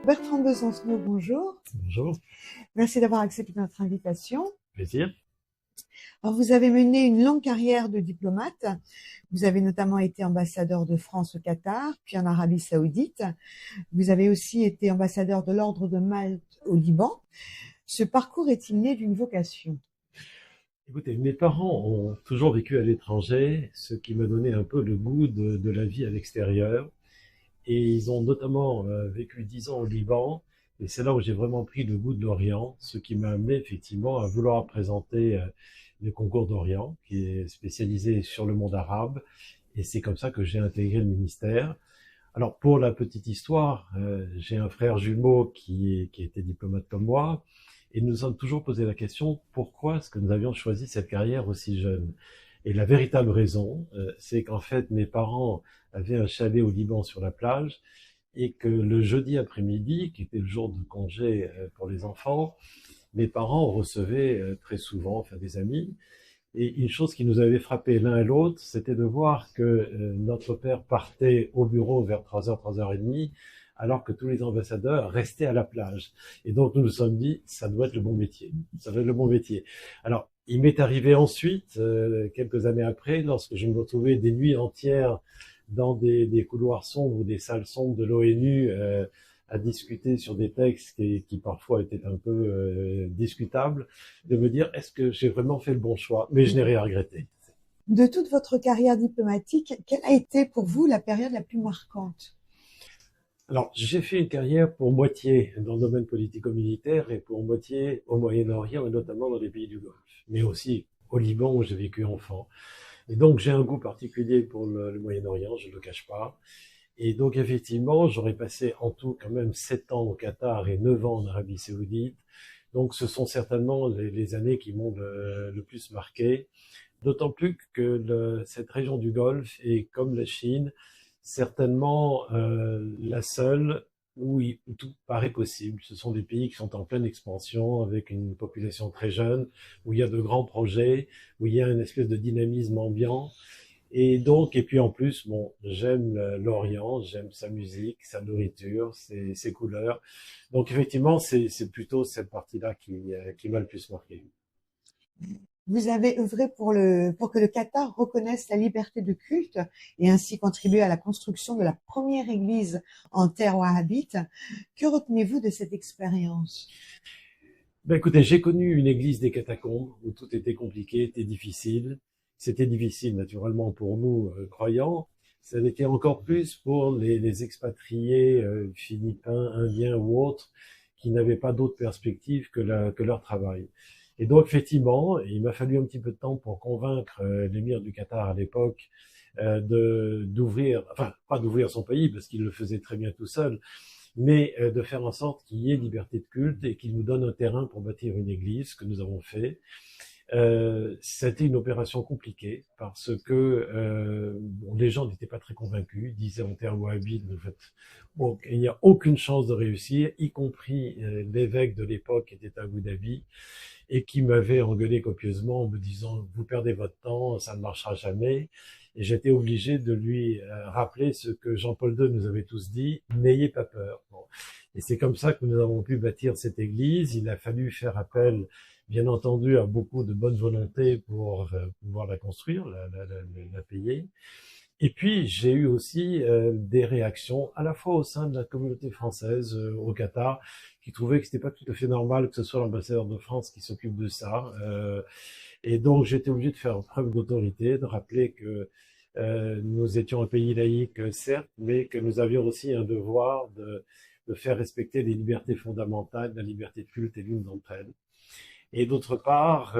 Bertrand Besancenot, bonjour. Bonjour, Merci d'avoir accepté notre invitation. plaisir. Alors, vous avez mené une longue carrière de diplomate. Vous avez notamment été ambassadeur de France au Qatar, puis en Arabie Saoudite. Vous avez aussi été ambassadeur de l'Ordre de Malte au Liban. Ce parcours est-il né d'une vocation? Écoutez, mes parents ont toujours vécu à l'étranger, ce qui m'a donné un peu le goût de la vie à l'extérieur. Et ils ont notamment vécu 10 ans au Liban, et c'est là où j'ai vraiment pris le goût de l'Orient, ce qui m'a amené effectivement à vouloir présenter le concours d'Orient, qui est spécialisé sur le monde arabe, et c'est comme ça que j'ai intégré le ministère. Alors pour la petite histoire, j'ai un frère jumeau qui était diplomate comme moi, et nous nous sommes toujours posé la question pourquoi est-ce que nous avions choisi cette carrière aussi jeune. Et la véritable raison, c'est qu'en fait mes parents avaient un chalet au Liban sur la plage, et que le jeudi après-midi, qui était le jour de congé pour les enfants, mes parents recevaient très souvent, enfin des amis, et une chose qui nous avait frappé l'un et l'autre, c'était de voir que notre père partait au bureau vers 3h, 3h30, alors que tous les ambassadeurs restaient à la plage. Et donc nous nous sommes dit, ça doit être le bon métier. Ça doit être le bon métier. Alors, il m'est arrivé ensuite, quelques années après, lorsque je me retrouvais des nuits entières dans des couloirs sombres ou des salles sombres de l'ONU, à discuter sur des textes qui parfois étaient un peu discutables, de me dire est-ce que j'ai vraiment fait le bon choix, mais je n'ai rien regretté. De toute votre carrière diplomatique, quelle a été pour vous la période la plus marquante? Alors, j'ai fait une carrière pour moitié dans le domaine politico-militaire et pour moitié au Moyen-Orient et notamment dans les pays du Golfe, mais aussi au Liban où j'ai vécu enfant. Et donc, j'ai un goût particulier pour le Moyen-Orient, je ne le cache pas. Et donc, effectivement, j'aurais passé en tout quand même 7 ans au Qatar et 9 ans en Arabie Saoudite. Donc, ce sont certainement les années qui m'ont le plus marqué. D'autant plus que cette région du Golfe est, comme la Chine, certainement la seule où tout paraît possible. Ce sont des pays qui sont en pleine expansion, avec une population très jeune, où il y a de grands projets, où il y a une espèce de dynamisme ambiant. Et donc, et puis en plus, bon, j'aime l'Orient, j'aime sa musique, sa nourriture, ses couleurs. Donc effectivement, c'est plutôt cette partie-là qui m'a le plus marqué. Vous avez œuvré pour que le Qatar reconnaisse la liberté de culte et ainsi contribué à la construction de la première église en terre wahhabite. Que retenez-vous de cette expérience? Ben écoutez, j'ai connu une église des catacombes où tout était compliqué, était difficile. C'était difficile naturellement pour nous croyants. Ça l'était encore plus pour les expatriés philippins, indiens ou autres qui n'avaient pas d'autre perspective que leur travail. Et donc effectivement, il m'a fallu un petit peu de temps pour convaincre l'émir du Qatar à l'époque d'ouvrir, enfin pas d'ouvrir son pays parce qu'il le faisait très bien tout seul, mais de faire en sorte qu'il y ait liberté de culte et qu'il nous donne un terrain pour bâtir une église, ce que nous avons fait. C'était une opération compliquée parce que bon, les gens n'étaient pas très convaincus. Ils disaient en termes wahhabites, en fait, bon, il n'y a aucune chance de réussir, y compris l'évêque de l'époque qui était à Abu Dhabi et qui m'avait engueulé copieusement en me disant vous perdez votre temps, ça ne marchera jamais. Et j'étais obligé de lui rappeler ce que Jean-Paul II nous avait tous dit, n'ayez pas peur. Bon. Et c'est comme ça que nous avons pu bâtir cette église. Il a fallu faire appel, bien entendu, à beaucoup de bonne volonté pour pouvoir la construire, la payer. Et puis, j'ai eu aussi des réactions à la fois au sein de la communauté française au Qatar, qui trouvaient que c'était pas tout à fait normal que ce soit l'ambassadeur de France qui s'occupe de ça. Et donc, j'étais obligé de faire preuve d'autorité, de rappeler que nous étions un pays laïque, certes, mais que nous avions aussi un devoir de faire respecter les libertés fondamentales, la liberté de culte est l'une d'entre elles. Et d'autre part,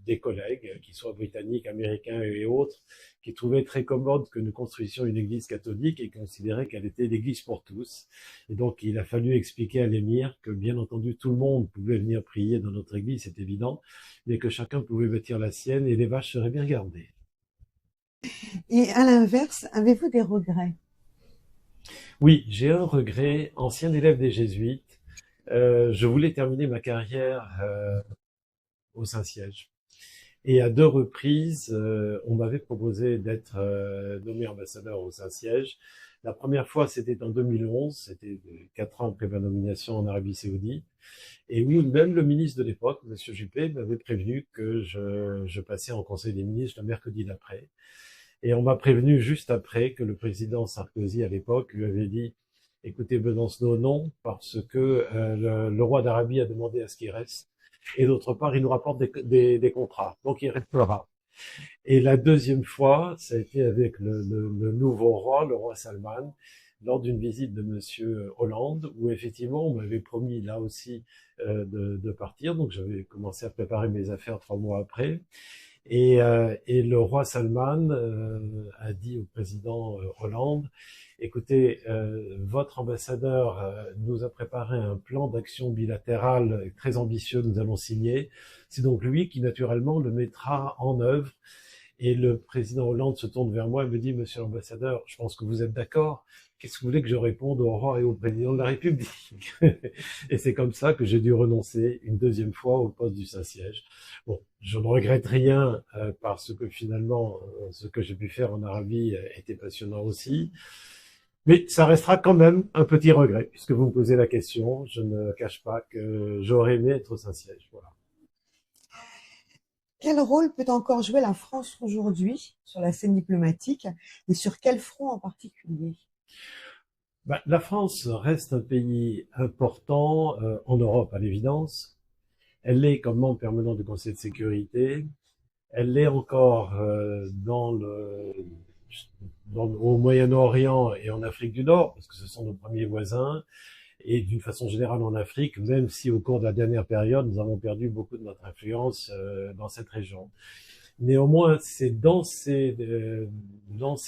des collègues, qui soient britanniques, américains et autres, qui trouvaient très commode que nous construisions une église catholique et considéraient qu'elle était l'église pour tous. Et donc, il a fallu expliquer à l'émir que, bien entendu, tout le monde pouvait venir prier dans notre église, c'est évident, mais que chacun pouvait bâtir la sienne et les vaches seraient bien gardées. Et à l'inverse, avez-vous des regrets? Oui, j'ai un regret, ancien élève des Jésuites, je voulais terminer ma carrière au Saint-Siège. Et à 2 reprises, on m'avait proposé d'être nommé ambassadeur au Saint-Siège. La première fois, c'était en 2011, c'était 4 ans après ma nomination en Arabie Saoudite. Et oui, même le ministre de l'époque, M. Juppé, m'avait prévenu que je passais en Conseil des ministres le mercredi d'après. Et on m'a prévenu juste après que le président Sarkozy, à l'époque, lui avait dit « Écoutez, Besancenot, non, parce que le roi d'Arabie a demandé à ce qu'il reste. Et d'autre part, il nous rapporte des contrats, donc il restera. » Et la deuxième fois, ça a été avec le nouveau roi, le roi Salman, lors d'une visite de Monsieur Hollande, où effectivement on m'avait promis là aussi de partir. Donc j'avais commencé à préparer mes affaires 3 mois après. Et le roi Salman a dit au président Hollande, écoutez, votre ambassadeur nous a préparé un plan d'action bilatéral très ambitieux, nous allons signer. C'est donc lui qui naturellement le mettra en œuvre. Et le président Hollande se tourne vers moi et me dit, monsieur l'ambassadeur, je pense que vous êtes d'accord. Qu'est-ce que vous voulez que je réponde au roi et au président de la République? Et c'est comme ça que j'ai dû renoncer une deuxième fois au poste du Saint-Siège. Bon, je ne regrette rien parce que finalement, ce que j'ai pu faire en Arabie était passionnant aussi. Mais ça restera quand même un petit regret, puisque vous me posez la question. Je ne cache pas que j'aurais aimé être au Saint-Siège. Voilà. Quel rôle peut encore jouer la France aujourd'hui sur la scène diplomatique et sur quel front en particulier? Ben, la France reste un pays important en Europe, à l'évidence. Elle l'est comme membre permanent du Conseil de sécurité. Elle l'est encore au Moyen-Orient et en Afrique du Nord, parce que ce sont nos premiers voisins, et d'une façon générale en Afrique, même si au cours de la dernière période, nous avons perdu beaucoup de notre influence dans cette région. Néanmoins, c'est dans ces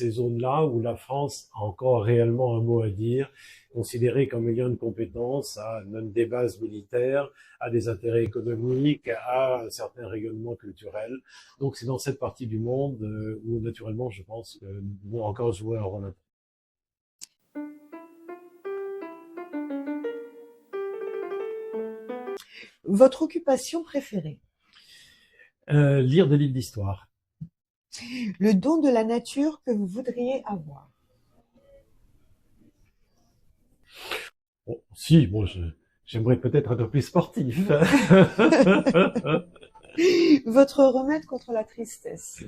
zones-là où la France a encore réellement un mot à dire, considérée comme ayant une compétence à même des bases militaires, à des intérêts économiques, à un certain rayonnement culturel. Donc c'est dans cette partie du monde où naturellement je pense que nous devons encore jouer un rôle important. Votre occupation préférée? Lire des livres d'histoire. Le don de la nature que vous voudriez avoir? Bon, si, bon, j'aimerais peut-être être plus sportif. Votre remède contre la tristesse?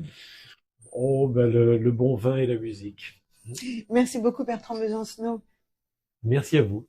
Oh, ben le bon vin et la musique. Merci beaucoup Bertrand Besancenot. Merci à vous.